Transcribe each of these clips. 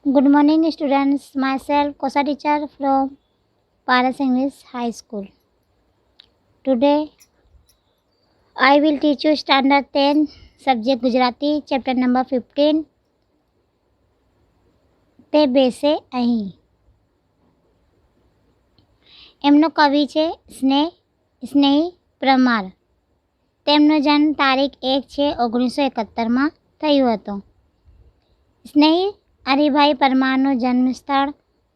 Good morning, students. Myself, Kosa teacher from Paras English High School. Today, I will teach you Standard 10, Subject Gujarati, Chapter number 15. તે બેસે અહીં. એમનો કવિ છે સ્નેહી પરમાર. તેમનો જન્મ તારીખ 1/6/1971 થયો હતો. સ્નેહી હરિભાઈ પરમારનું જન્મસ્થળ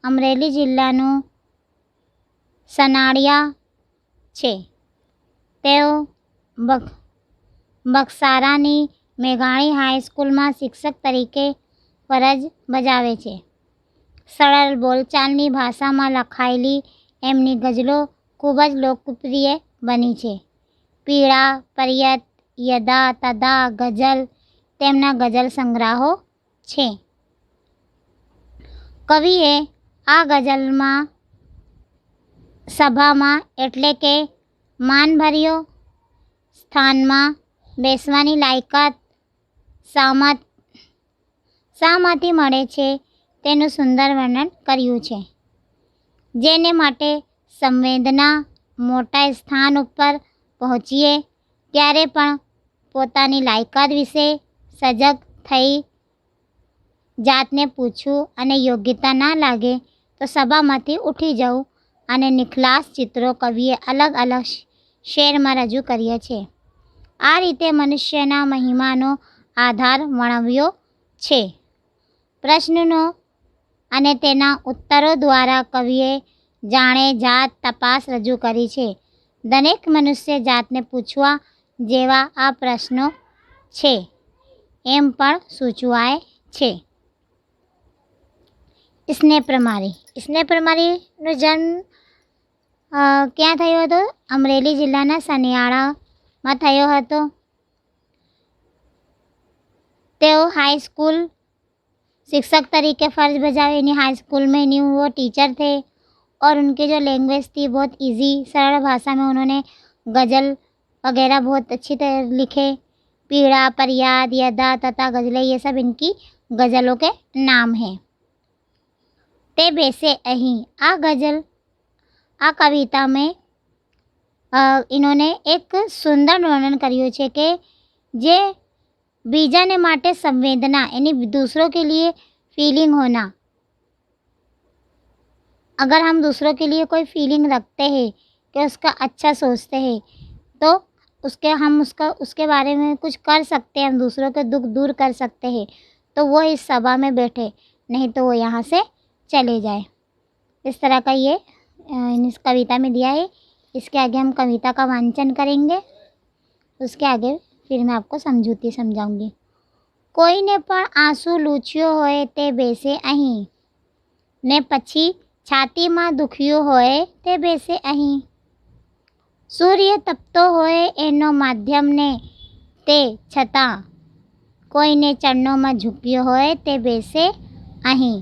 અમરેલી જિલ્લાનું સનાળિયા છે. તેઓ બક્સારાની મેઘાણી હાઈસ્કૂલમાં શિક્ષક તરીકે ફરજ બજાવે છે. સરળ બોલચાલની ભાષામાં લખાયેલી એમની ગઝલો ખૂબ જ લોકપ્રિય બની છે. પીળા, પર્યત, યદા, તદા, ગઝલ તેમના ગઝલ સંગ્રહો છે. કવિએ આ ગઝલમાં સભામાં એટલે કે માનભર્યો સ્થાનમાં બેસવાની લાયકાત શામાંથી મળે છે તેનું સુંદર વર્ણન કર્યું છે. જેને માટે સંવેદના મોટા સ્થાન ઉપર પહોંચીએ ત્યારે પણ પોતાની લાયકાત વિશે સજગ થઈ જાતને પૂછવું અને યોગ્યતા ના લાગે તો સભામાંથી ઉઠી જવું અને નિખલાસ ચિત્રો કવિએ અલગ અલગ શેરમાં રજૂ કર્યા છે. આ રીતે મનુષ્યના મહિમાનો આધાર વર્ણવ્યો છે. પ્રશ્નનો અને તેના ઉત્તરો દ્વારા કવિએ જાણે જાત તપાસ રજૂ કરી છે. દરેક મનુષ્ય જાતને પૂછવા જેવા આ પ્રશ્નો છે એમ પણ સૂચવાય છે. સ્નેહ પરમારીનો જન્મ ક્યાં થયો હતો? અમરેલી જિલ્લાના સનિયાળામાં થયો હતો. તેઓ हाईस्कूल शिक्षक तरीके फ़र्ज बजावे. इन्हीं हाई स्कूल में इन्हीं वो टीचर थे और उनकी जो लैंग्वेज थी बहुत इजी सरल भाषा में उन्होंने गज़ल वगैरह बहुत अच्छी तरह लिखे. पीड़ा, फरियाद, यदा, तथा गज़लें ये सब इनकी गज़लों के नाम हैं. તે બેસે અહીં આ गज़ल આ कविता में इन्होंने एक सुंदर वर्णन કર્યું છે કે જે बीजाने माटे संवेदना यानी दूसरों के लिए फीलिंग होना. अगर हम दूसरों के लिए कोई फीलिंग रखते हैं कि उसका अच्छा सोचते हैं तो उसके बारे में कुछ कर सकते हैं. हम दूसरों के दुख दूर कर सकते हैं तो वो इस सभा में बैठे, नहीं तो वो यहाँ से चले जाए. इस तरह का ये इस कविता में दिया है. इसके आगे हम कविता का वांचन करेंगे. उसके आगे फिर मैं आपको समझूती समझाऊंगी. કોઈને પણ આંસુ લૂછ્યો હોય તે બેસે અહીં ને પછી છાતીમાં દુખ્યું હોય તે બેસે અહીં. સૂર્ય તપતો હોય એનો માધ્યમ ને તે છતાં કોઈને ચરણોમાં ઝૂક્યો હોય તે બેસે અહીં.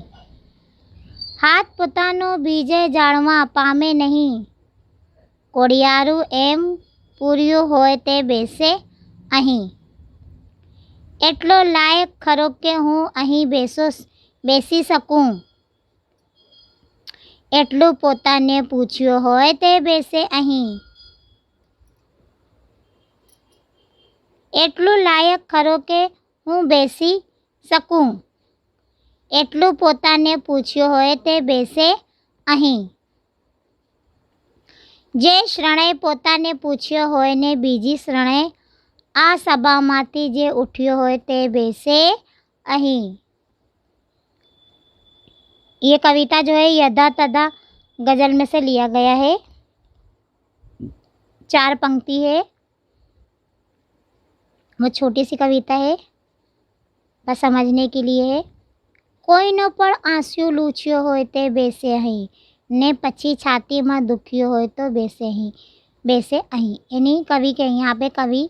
હાથ પોતાનો બીજે જાળવા પામે નહીં કોડિયારું એમ પૂર્યું હોય તે બેસે અહીં. એટલો લાયક ખરો કે હું અહીં બેસી શકું એટલું પોતાને પૂછ્યો હોય તે બેસે અહીં. એટલું લાયક ખરો કે હું બેસી શકું એટલું પોતાને પૂછ્યો હોય તે બેસે અહીં. જે શરણે પોતાને પૂછ્યો હોય ને બીજી શરણે आ सभामांथी जे उठ्यो होय ते बेसे अहीं. ये कविता जो है यदा तदा गज़ल में से लिया गया है. 4 पंक्ति है. वो छोटी सी कविता है, बस समझने के लिए है. કોઈનો પણ આંસુ લૂછ્યો હોય તે બેસે અહીં ને પછી છાતીમાં દુખ્યો હોય તો બેસે અહીં. यानी कवि के यहाँ पे कवि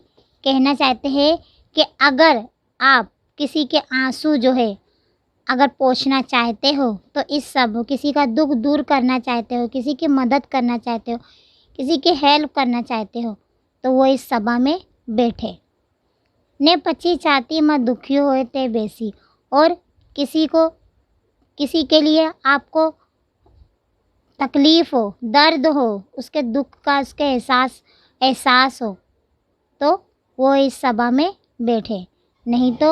कहना चाहते हैं कि अगर आप किसी के आंसू जो है अगर पोंछना चाहते हो तो इस सब किसी का दुख दूर करना चाहते हो, किसी की मदद करना चाहते हो, किसी की हेल्प करना चाहते हो तो वो इस सभा में बैठे ने पची छाती में दुखियो होए ते बेसी. और किसी को किसी के लिए आपको तकलीफ़ हो, दर्द हो, उसके दुख का उसके एहसास हो, तो वो इस सभा में बैठे, नहीं तो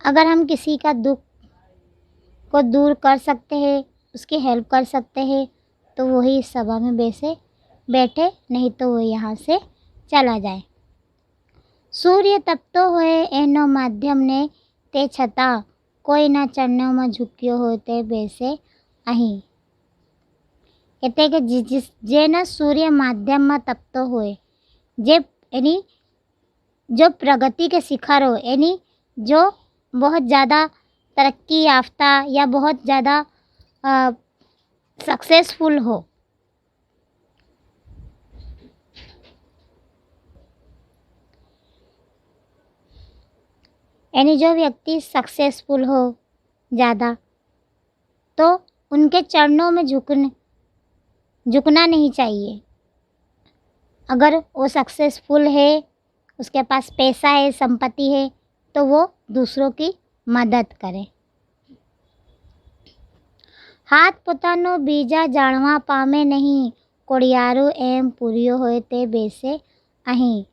अगर हम किसी का दुख को दूर कर सकते हैं, उसकी हेल्प कर सकते हैं, तो वही इस सभा में बैठे, नहीं तो वो यहाँ से चला जाए। सूर्य तपतो होए एनो माध्यम ने ते छता कोई ना चरणों में झुक्यो हो ते बेसे અહીં એટલે કે જેના સૂર્ય માધ્યમમાં તપતો હોય, જે એની जो प्रगति के शिखर हो, यानी जो बहुत ज़्यादा तरक्की याफ्ता या बहुत ज़्यादा सक्सेसफुल हो, यानी जो व्यक्ति सक्सेसफुल हो ज़्यादा, तो उनके चरणों में झुकना नहीं चाहिए। अगर वो सक्सेसफुल है, उसके पास पैसा है, संपत्ति है, तो वो दूसरों की मदद करे। हाथ पोतानो बीजा जाणवा पामे नहीं, कोड़ियारू एम पूरियो होए ते बेसे અહીં।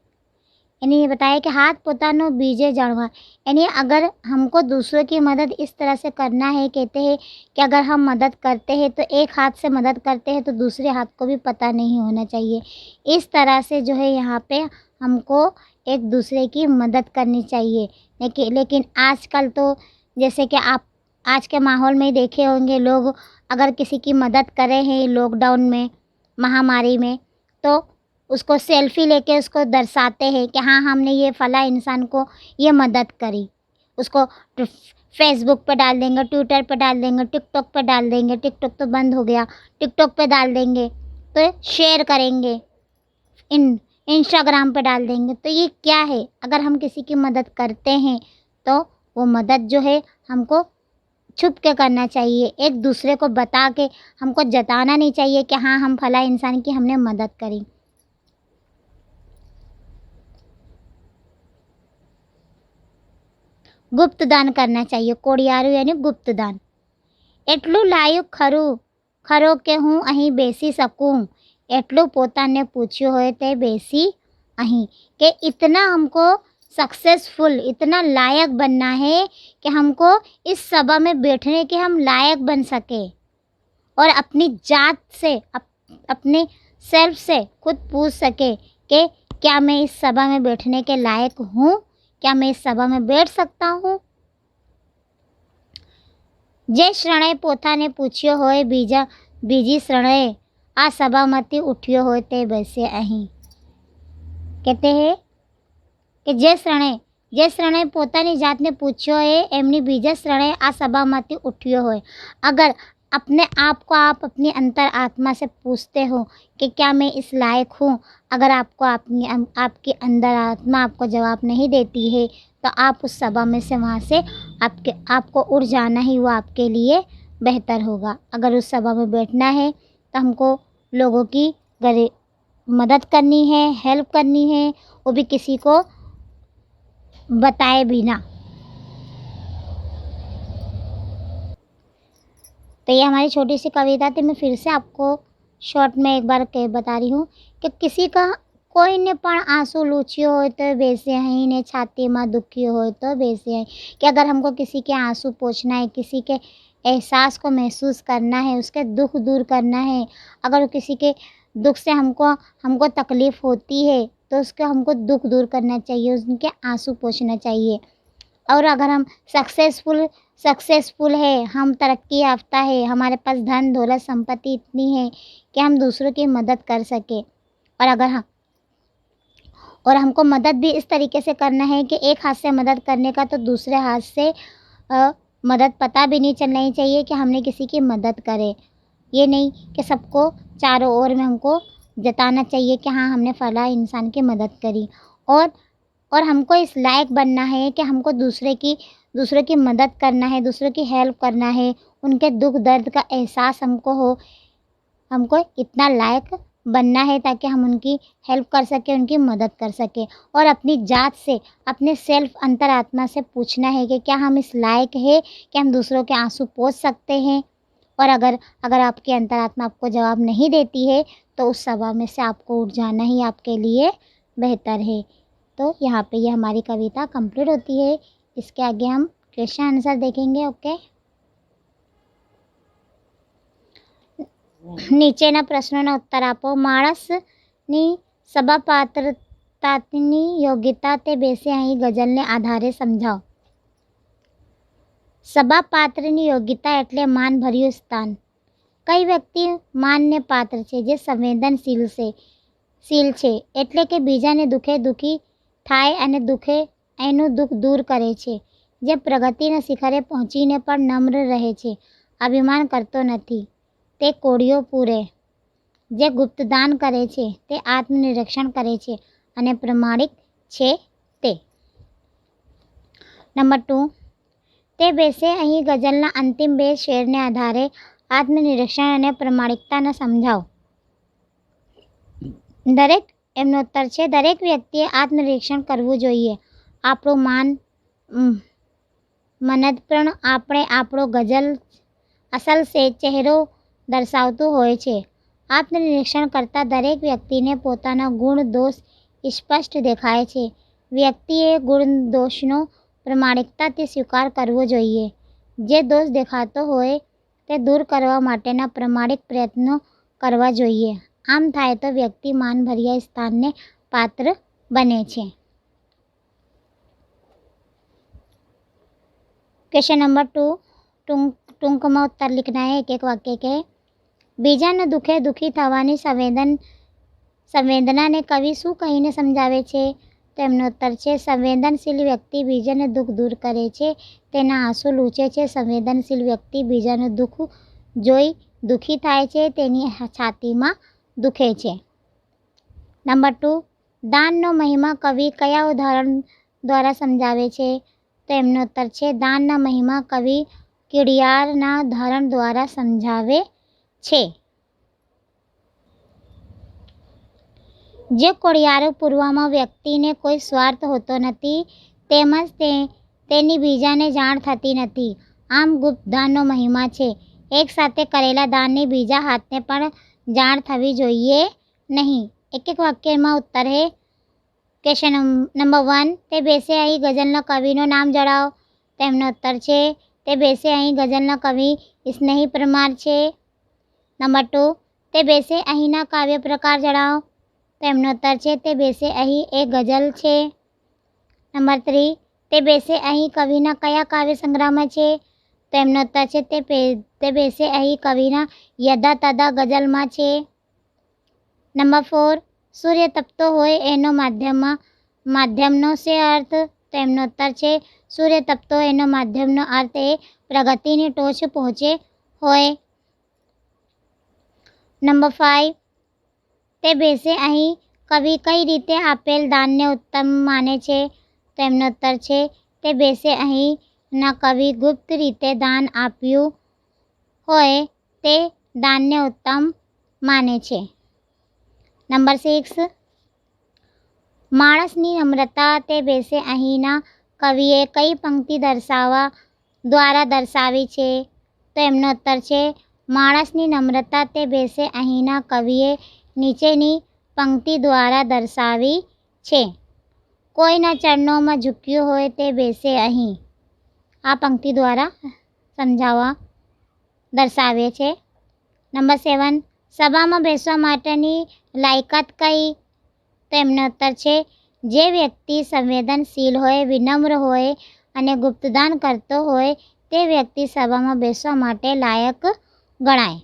यानी ये बताया कि हाथ पोतानो बीजे जाणवा, यानी अगर हमको दूसरों की मदद इस तरह से करना है, कहते हैं कि अगर हम मदद करते हैं तो एक हाथ से मदद करते हैं तो दूसरे हाथ को भी पता नहीं होना चाहिए। इस तरह से जो है यहाँ पे हमको एक दूसरे की मदद करनी चाहिए। लेकिन आजकल तो जैसे कि आप आज के माहौल में ही देखे होंगे, लोग अगर किसी की मदद करे हैं लॉकडाउन में, महामारी में, तो उसको सेल्फ़ी लेके उसको दर्शाते हैं कि हाँ हमने ये फला इंसान को ये मदद करी। उसको फेसबुक पे डाल देंगे, ट्विटर पे डाल देंगे, टिकटॉक पे डाल देंगे। टिकटॉक तो बंद हो गया, टिकटॉक पे डाल देंगे, तो शेयर करेंगे, इंस्टाग्राम पे डाल देंगे। तो ये क्या है? अगर हम किसी की मदद करते हैं तो वो मदद जो है हमको छुप के करना चाहिए, एक दूसरे को बता के हमको जताना नहीं चाहिए कि हाँ हम फला इंसान की हमने मदद करी। गुप्त दान करना चाहिए, कोड़ियारू यानी गुप्त दान। એટલું લાયું ખરો કે હું અહીં બેસી सकूं, એટલું પોતાને પૂછ્યું હોય તે બેસી અહીં। कि इतना हमको सक्सेसफुल, इतना लायक बनना है कि हमको इस सभा में बैठने के हम लायक बन सके और अपनी जात से अपने सेल्फ से खुद पूछ सके कि क्या मैं इस सभा में बैठने के लायक हूँ, क्या मैं इस सभा में बैठ सकता हूँ। જે શરણે પોતાને પૂછ્યો હોય બીજી શરણે આ સભામાંથી ઉઠ્યો હોય તે બેસે અહીં। कहते हैं कि જે શરણે પોતાની જાતને પૂછ્યો હોય એમની બીજા શરણે આ સભામાંથી ઉઠ્યો હોય। अगर अपने आप को आप अपनी अंतर आत्मा से पूछते हो कि क्या मैं इस लायक हूँ, अगर आपको आपकी अंदर आत्मा आपको जवाब नहीं देती है, तो आप उस सभा में से वहाँ से आपको उड़ जाना ही वो आपके लिए बेहतर होगा। अगर उस सभा में बैठना है तो हमको लोगों की मदद करनी है, हेल्प करनी है, वो भी किसी को बताए बिना। तो ये हमारी छोटी सी कविता थी। मैं फिर से आपको शॉर्ट में एक बार बता रही हूँ कि किसी का કોઈને પણ આંસू લૂછ્યો હોય तो બેસે અહીં ને છાતીમાં દુખ્યો હોય तो બેસે અહીં। कि अगर हमको किसी के आंसू पोंछना है, किसी के एहसास को महसूस करना है, उसके दुख दूर करना है, अगर किसी के दुख से हमको तकलीफ़ होती है तो उसका हमको दुख दूर करना चाहिए, उनके आंसू पोंछना चाहिए। और अगर हम सक्सेसफुल है, हम तरक्की याफ्ता है, हमारे पास धन दौलत संपत्ति इतनी है कि हम दूसरों की मदद कर सके, और हमको मदद भी इस तरीके से करना है कि एक हाथ से मदद करने का तो दूसरे हाथ से मदद पता भी नहीं चलना ही चाहिए कि हमने किसी की मदद करे। ये नहीं कि सबको चारों ओर में हमको जताना चाहिए कि हाँ हमने फला इंसान की मदद करी। और हमको इस लायक बनना है कि हमको दूसरों की मदद करना है, दूसरों की हेल्प करना है, उनके दुख दर्द का एहसास हमको हो। हमको इतना लायक बनना है ताकि हम उनकी हेल्प कर सकें, उनकी मदद कर सकें। और अपनी जात से, अपने सेल्फ अंतरात्मा से पूछना है कि क्या हम इस लायक है कि हम दूसरों के आंसू पोंछ सकते हैं। और अगर अगर आपकी अंतरात्मा आपको जवाब नहीं देती है तो उस सभा में से आपको उठ जाना ही आपके लिए बेहतर है। तो यहाँ पे ये हमारी कविता कंप्लीट होती है। इसके आगे हम क्वेश्चन आंसर देखेंगे। ओके, નીચેના પ્રશ્નોના ઉત્તર આપો। માણસની સભાપાત્રતાની યોગ્યતા તે બેસે અહીં ગઝલને આધારે સમજાવો। સભાપાત્રની યોગ્યતા એટલે માનભર્યું સ્થાન। કઈ વ્યક્તિ માનને પાત્ર છે? જે સંવેદનશીલ છે એટલે કે બીજાને દુઃખે દુઃખી થાય અને એનું દુઃખ દૂર કરે છે। જે પ્રગતિના શિખરે પહોંચીને પણ નમ્ર રહે છે, અભિમાન કરતો નથી, તે કોળીઓ પૂરે। જે ગુપ્તદાન કરે છે તે આત્મનિરીક્ષણ કરે છે અને પ્રમાણિક છે તે। નંબર 2, તે બેસે અહીં ગઝલના અંતિમ 2 શેરને આધારે આત્મનિરીક્ષણ અને પ્રમાણિકતાને સમજાવો। એમનો ઉત્તર છે દરેક વ્યક્તિએ આત્મનિરીક્ષણ કરવું જોઈએ। આપણું મનદપણ આપણો ગઝલ અસલ ચહેરો દર્શાવતું હોય છે। આત્મનિરીક્ષણ કરતા દરેક વ્યક્તિને પોતાના ગુણ દોષ સ્પષ્ટ દેખાય છે। વ્યક્તિએ ગુણ દોષનો પ્રમાણિકતાથી સ્વીકાર કરવો જોઈએ। જે દોષ દેખાતો હોય તે દૂર કરવા માટેના પ્રમાણિક પ્રયત્નો કરવા જોઈએ। આમ થાય તો વ્યક્તિ માનભર્યા સ્થાનને પાત્ર બને છે। क्वेश्चन नंबर 2, ટૂંકમાં ઉત્તર लिखना है। एक एक वाक्य के। બીજાના દુઃખે દુઃખી થવાની સંવેદનાને કવિ શું કહીને સમજાવે છે? તો એમનો ઉત્તર છે સંવેદનશીલ વ્યક્તિ બીજાને દુઃખ દૂર કરે છે, તેના આંસુ લૂછે છે। સંવેદનશીલ વ્યક્તિ બીજાનું દુઃખ જોઈ દુઃખી થાય છે, તેની છાતીમાં દુખે છે। નંબર 2, દાનનો મહિમા કવિ કયા ઉદાહરણ દ્વારા સમજાવે છે? તો એમનો ઉત્તર છે દાનના મહિમા કવિ કીડિયારના ઉદાહરણ દ્વારા સમજાવે છે। જે કોળિયારો પૂરવામાં વ્યક્તિને કોઈ સ્વાર્થ હોતો નથી, તેમજ તેની બીજાને જાણ થતી નથી। આમ ગુપ્ત દાનનો મહિમા છે। એક સાથે કરેલા દાનની બીજા હાથને પણ જાણ થવી જોઈએ નહીં। એક એક વાક્યમાં ઉત્તર है। ક્વેશ્ચન નંબર 1, તે બેસે અહીં ગઝલના કવિનું નામ જણાવો। તો એમનો ઉત્તર છે તે બેસે અહીં ગઝલના કવિ સ્નેહી પરમાર છે। નંબર 2, તે બેસે અહીંના કાવ્ય પ્રકાર જણાવો। તો એમનો ઉત્તર છે તે બેસે અહીં એ ગઝલ છે। નંબર 3, તે બેસે અહીં કવિના કયા કાવ્ય સંગ્રહમાં છે? તો એમનો ઉત્તર છે તે બેસે અહીં કવિના યદા તદા ગઝલમાં છે। નંબર 4, સૂર્ય તપતો હોય એનો માધ્યમનો શે અર્થ? તો એમનો ઉત્તર છે સૂર્ય તપતો એનો માધ્યમનો અર્થ એ પ્રગતિની ટોચ પહોંચે હોય। નંબર 5, તે બેસે અહીં કવિ કઈ રીતે આપેલ દાનને ઉત્તમ માને છે? તો એમનો ઉત્તર છે તે બેસે અહીંના કવિ ગુપ્ત રીતે દાન આપ્યું હોય તે દાનને ઉત્તમ માને છે। નંબર 6, માણસની નમ્રતા તે બેસે અહીંના કવિએ કઈ પંક્તિ દ્વારા દર્શાવી છે? તો એમનો ઉત્તર છે માણસની નમ્રતા તે બેસે અહીંના કવિએ નીચેની પંક્તિ દ્વારા દર્શાવી છે। કોઈના ચરણોમાં ઝૂક્યું હોય તે બેસે અહીં, આ પંક્તિ દ્વારા દર્શાવે છે। નંબર 7, સભામાં બેસવા માટેની લાયકાત કઈ? તો એમનો ઉત્તર છે જે વ્યક્તિ સંવેદનશીલ હોય, વિનમ્ર હોય અને ગુપ્તદાન કરતો હોય તે વ્યક્તિ સભામાં બેસવા માટે લાયક ગણાય।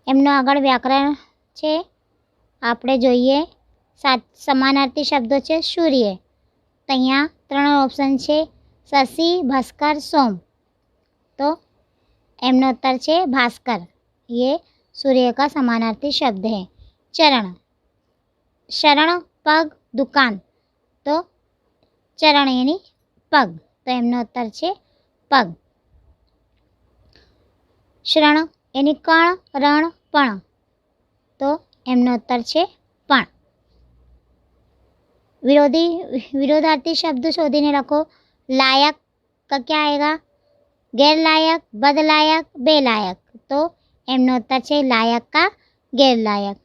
એમનો આગળ વ્યાકરણ છે, આપણે જોઈએ। સમાનાર્થી શબ્દો છે સૂર્ય, તો અહીંયા 3 ઓપ્શન છે શશि, भास्कर, सोम। तो एमनो उत्तर છે भास्कर, ये सूर्य का समानार्थी शब्द है। चरण, शरण पग दुकान, तो चरण यानी पग, तो एमनो उत्तर છે पग। श्रण यानी कण रण पण, तो એમનો ઉત્તર છે પણ। विरोधार्थी शब्द शोधीने रखो। लायक का क्या आएगा? गैरलायक, बदलायक, बेलायक। तो એમનો ઉત્તર છે લાયક કા ગેરલાયક।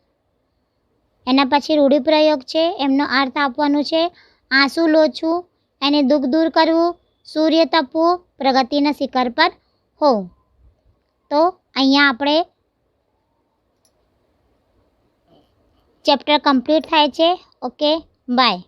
એના પછી રૂઢિપ્રયોગ છે, એમનો અર્થ આપવાનો છે। આંસુ લોછવું, એને દુઃખ દૂર કરવું, સૂર્ય તપવું, પ્રગતિના શિખર પર હોવું। તો અહીંયા આપણે ચેપ્ટર કમ્પ્લીટ થાય છે। Okay, by.